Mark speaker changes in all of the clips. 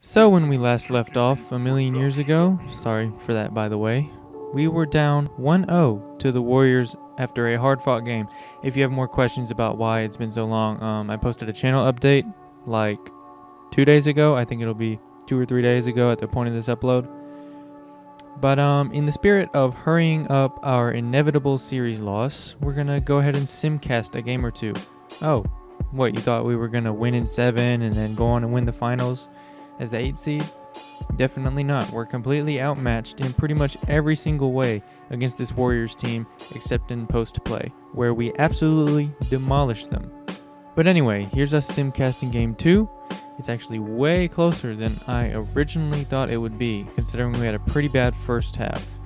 Speaker 1: So when we last left off a million years ago, sorry for that by the way, we were down 1-0 to the Warriors after a hard-fought game. If you have more questions about why it's been so long, I posted a channel update like 2 days ago. I think it'll be 2 or 3 days ago at the point of this upload. But in the spirit of hurrying up our inevitable series loss, we're going to go ahead and simcast a game or two. Oh, what, you thought we were going to win in 7 and then go on and win the finals as the 8th seed? Definitely not. We're completely outmatched in pretty much every single way against this Warriors team except in post play, where we absolutely demolished them. But anyway, here's us simcasting game 2. It's actually way closer than I originally thought it would be, considering we had a pretty bad first half.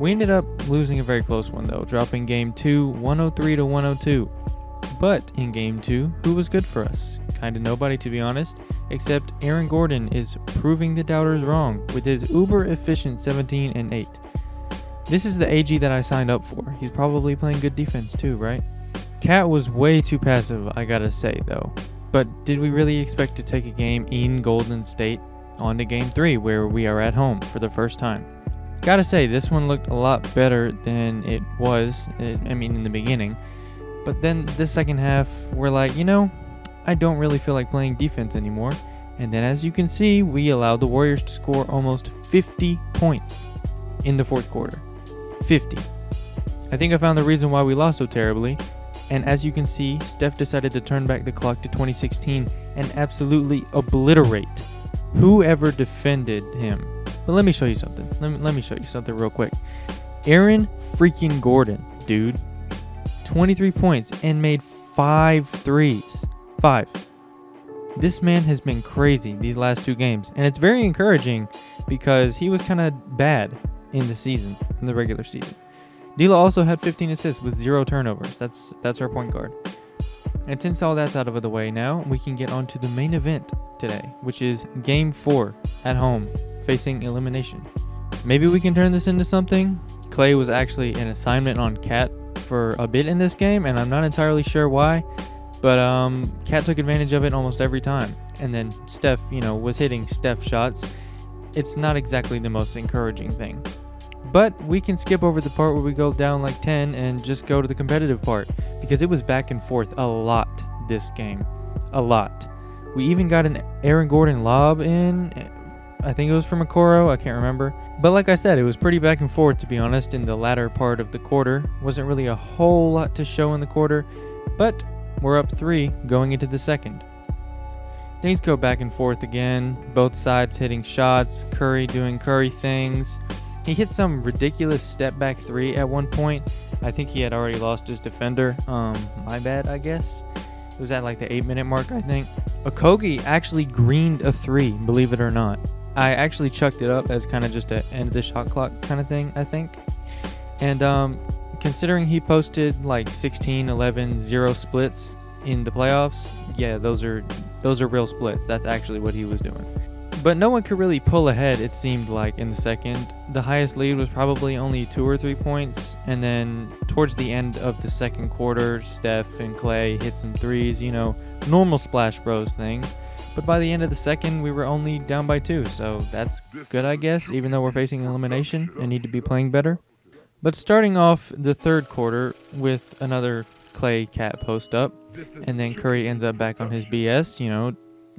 Speaker 1: We ended up losing a very close one though, dropping game 2 103 to 102. But in game 2, who was good for us? Kinda nobody, to be honest, except Aaron Gordon is proving the doubters wrong with his uber efficient 17 and 8. This is the AG that I signed up for. He's probably playing good defense too, right? Cat was way too passive, I gotta say though. But did we really expect to take a game in Golden State on to game 3 where we are at home for the first time? Gotta say, this one looked a lot better than it was, in the beginning. But then the second half, we're like, I don't really feel like playing defense anymore. And then as you can see, we allowed the Warriors to score almost 50 points in the fourth quarter. 50. I think I found the reason why we lost so terribly. And as you can see, Steph decided to turn back the clock to 2016 and absolutely obliterate whoever defended him. But let me show you something. Let me show you something real quick. Aaron freaking Gordon, dude. 23 points and made 5 threes. 5. This man has been crazy these last 2 games. And it's very encouraging because he was kind of bad in the regular season. D'Lo also had 15 assists with 0 turnovers. That's our point guard. And since all that's out of the way now, we can get on to the main event today, which is Game 4 at home, facing elimination. Maybe we can turn this into something. Clay was actually an assignment on Cat for a bit in this game, and I'm not entirely sure why. But Cat took advantage of it almost every time. And then Steph, was hitting Steph shots. It's not exactly the most encouraging thing. But we can skip over the part where we go down like 10 and just go to the competitive part, because it was back and forth a lot this game. A lot. We even got an Aaron Gordon lob in. I think it was from Okoro. I can't remember. But like I said, it was pretty back and forth, to be honest, in the latter part of the quarter. Wasn't really a whole lot to show in the quarter, but we're up 3 going into the second. Things go back and forth again. Both sides hitting shots. Curry doing Curry things. He hit some ridiculous step back 3 at one point. I think he had already lost his defender. My bad, I guess. It was at like the 8-minute mark, I think. Okogie actually greened a 3, believe it or not. I actually chucked it up as kind of just an end of the shot clock kind of thing, I think. And considering he posted like 16, 11, 0 splits in the playoffs, yeah, those are real splits. That's actually what he was doing. But no one could really pull ahead, it seemed like, in the second. The highest lead was probably only 2 or 3 points. And then towards the end of the second quarter, Steph and Clay hit some threes, normal Splash Bros things. But by the end of the second, we were only down by 2. So that's good, I guess, even though we're facing elimination and need to be playing better. But starting off the third quarter with another Clay Cat post up. And then Curry ends up back on his BS,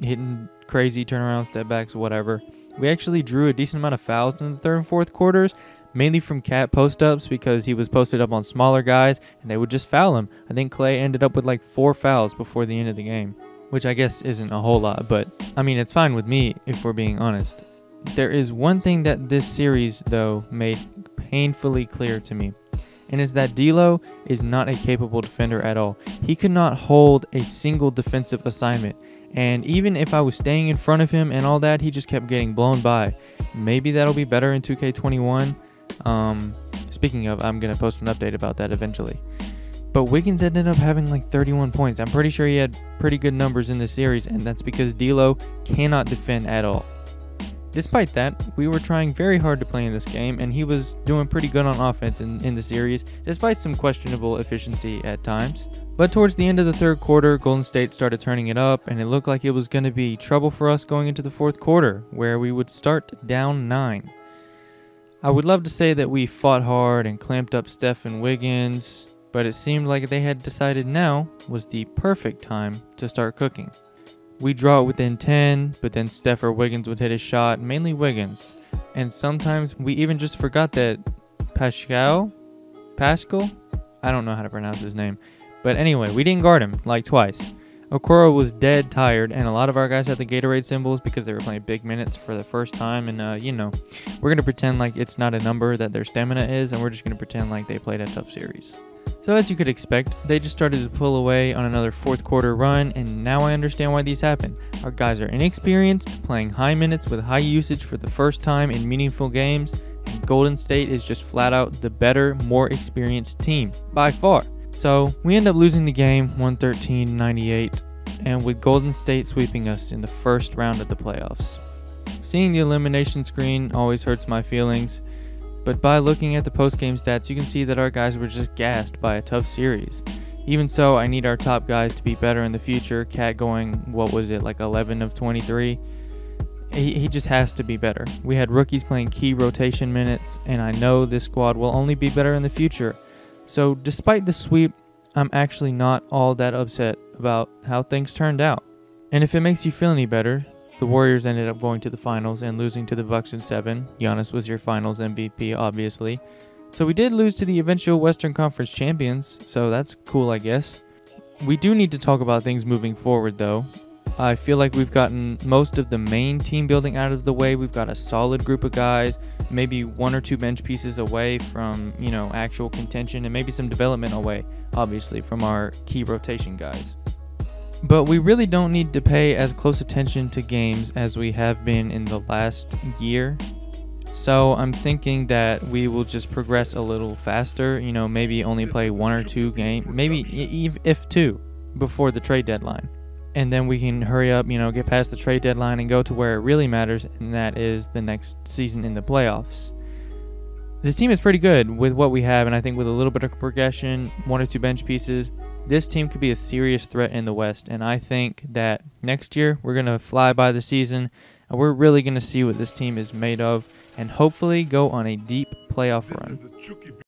Speaker 1: hitting crazy turnaround step backs, whatever. We actually drew a decent amount of fouls in the third and fourth quarters, mainly from Cat post ups because he was posted up on smaller guys and they would just foul him. I think Clay ended up with like 4 fouls before the end of the game, which I guess isn't a whole lot, but it's fine with me if we're being honest. There is one thing that this series though made painfully clear to me, and it's that D'Lo is not a capable defender at all. He could not hold a single defensive assignment. And even if I was staying in front of him and all that, he just kept getting blown by. Maybe that'll be better in 2K21. Speaking of, I'm going to post an update about that eventually. But Wiggins ended up having like 31 points. I'm pretty sure he had pretty good numbers in this series, and that's because D'Lo cannot defend at all. Despite that, we were trying very hard to play in this game, and he was doing pretty good on offense in the series, despite some questionable efficiency at times. But towards the end of the third quarter, Golden State started turning it up, and it looked like it was going to be trouble for us going into the fourth quarter, where we would start down 9. I would love to say that we fought hard and clamped up Steph and Wiggins, but it seemed like they had decided now was the perfect time to start cooking. We draw it within 10, but then Steph or Wiggins would hit a shot, mainly Wiggins. And sometimes we even just forgot that Pascal? I don't know how to pronounce his name. But anyway, we didn't guard him, like twice. Okoro was dead tired, and a lot of our guys had the Gatorade symbols because they were playing big minutes for the first time. And, we're going to pretend like it's not a number that their stamina is, and we're just going to pretend like they played a tough series. So as you could expect, they just started to pull away on another fourth quarter run, and now I understand why these happen. Our guys are inexperienced, playing high minutes with high usage for the first time in meaningful games, and Golden State is just flat out the better, more experienced team, by far. So we end up losing the game 113-98, and with Golden State sweeping us in the first round of the playoffs. Seeing the elimination screen always hurts my feelings, but by looking at the post-game stats, you can see that our guys were just gassed by a tough series. Even so, I need our top guys to be better in the future. Cat going, 11 of 23? He just has to be better. We had rookies playing key rotation minutes, and I know this squad will only be better in the future. So despite the sweep, I'm actually not all that upset about how things turned out. And if it makes you feel any better, the Warriors ended up going to the finals and losing to the Bucks in 7. Giannis was your finals MVP, obviously. So we did lose to the eventual Western Conference champions, so that's cool, I guess. We do need to talk about things moving forward, though. I feel like we've gotten most of the main team building out of the way. We've got a solid group of guys, maybe 1 or 2 bench pieces away from, actual contention, and maybe some development away, obviously, from our key rotation guys. But we really don't need to pay as close attention to games as we have been in the last year. So I'm thinking that we will just progress a little faster, maybe only play 1 or 2 games, maybe if 2, before the trade deadline. And then we can hurry up, get past the trade deadline and go to where it really matters, and that is the next season in the playoffs. This team is pretty good with what we have, and I think with a little bit of progression, 1 or 2 bench pieces, this team could be a serious threat in the West. And I think that next year we're going to fly by the season, and we're really going to see what this team is made of, and hopefully go on a deep playoff run.